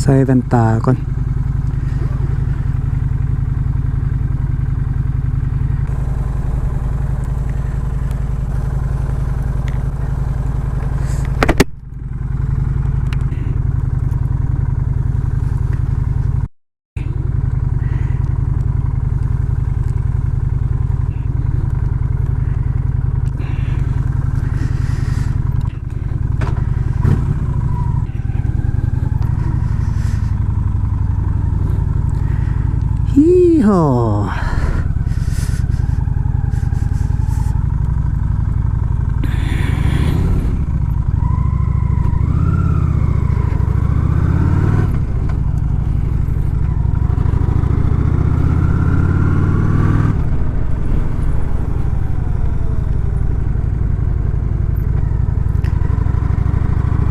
ใส่แว่นตาก่อนฮี่หอ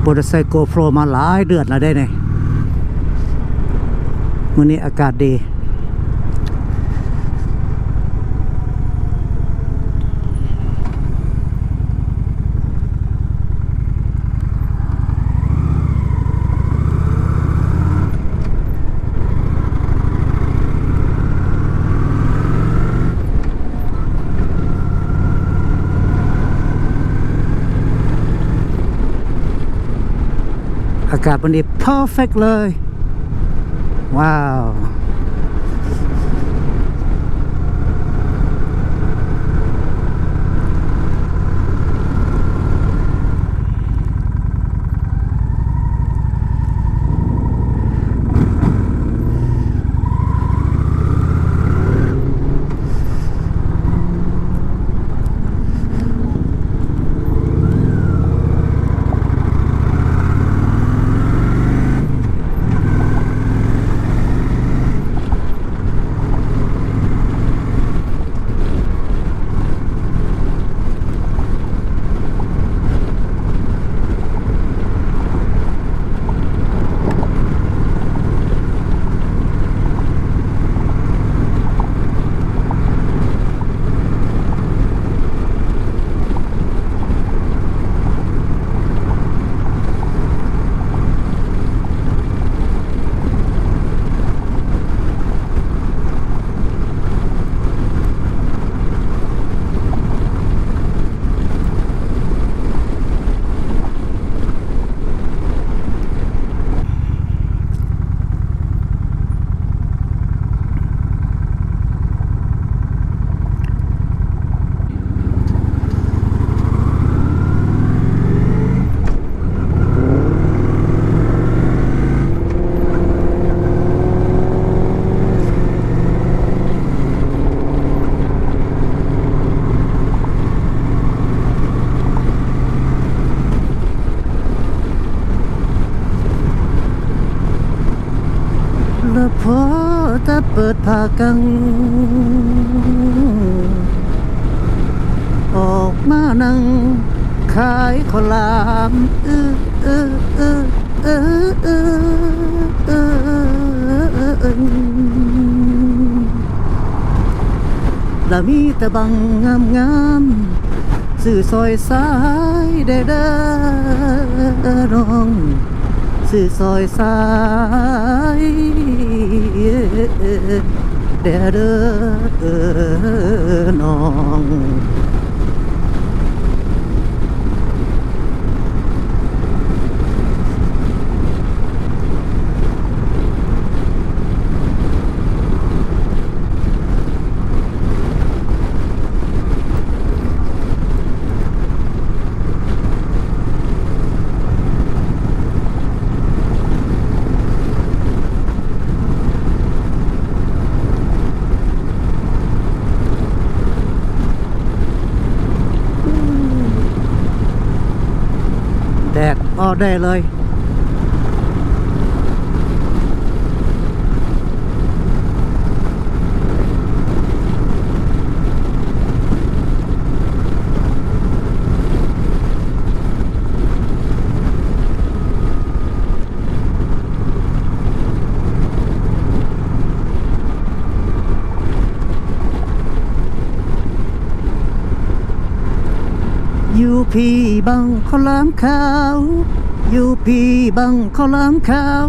บ่ได้ใส่โกโปรมาหลายเดือนแล้วได้เนี่ยมื้อนี้อากาศดีอากาศวันนี้ perfect เลย ว้าว แล้วพอจะเปิดผ้ากังออกมานั่งขายข้าวหลามแล้วมีแต่บังงามสื่อซอยสายเด้อน้องสื่อซอยสายเด้อน้องแดดออกได้เลย อยู่พี่บังข้าวหลามขาวอยู่พี่บังข้าวหลามขาว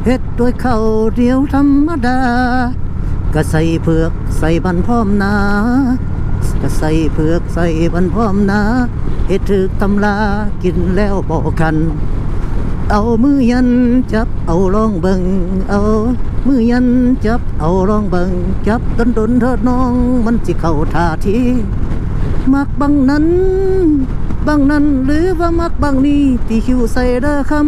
เฮ็ดด้วยข้าวเดียวธรรมดาก็ใส่เผือกใส่บันพร้อมนาก็ใส่เผือกใส่บันพร้อมนาเฮ็ดถึกตำลากินแล้วบ่คันเอามือยันจับเอาลองเบิงเอามือยันจับเอาลองเบิงจับดนดนเถิดน้องมันสิเข้าท่าทีมักบังนั้นบังนั้นหรือว่ามักบังนี้ที่คิวใส่เด้อคำ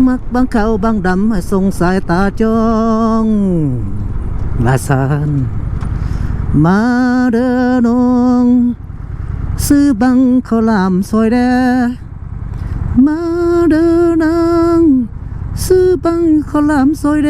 มักบังเขาวบังดำให้ส่งสายตาจ้องลาสานมาเด้อน้องซื้อบังข้าวหลามซอยแดมาเด้อนางซื้อบังข้าวหลามซอยแด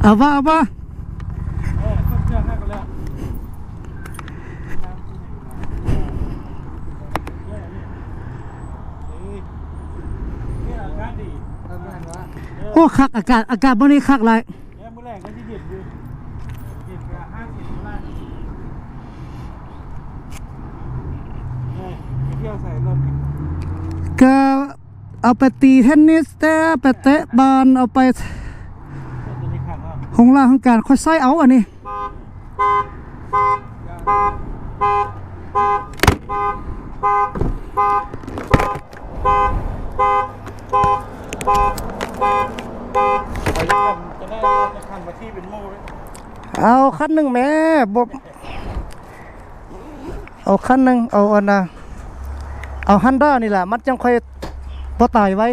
เอาว่าเอาว่า ต้นเชือกให้กันแล้วนี่อากาศดี โอ้คักอากาศบ่นี้คักหลาย เนี่ยมื้อแรกก็สิเย็นอยู่เย็นกะ50มื้อแรกไปเที่ยวใส่รถ ก็เอาไปตีเทนนิสแต่ไปเตะบอลเอาไป ตัวนี้ขังอ่ะ ของล่างของการค่อยใส่เอาอันนี้ จะได้จะขันมาที่เป็นโม่เลย เอาคันหนึ่งแม่บ่เอาคันหนึ่งเอาอันน่ะเอาฮันด้านี่แหละมันจังค่อยบ่ตายไว้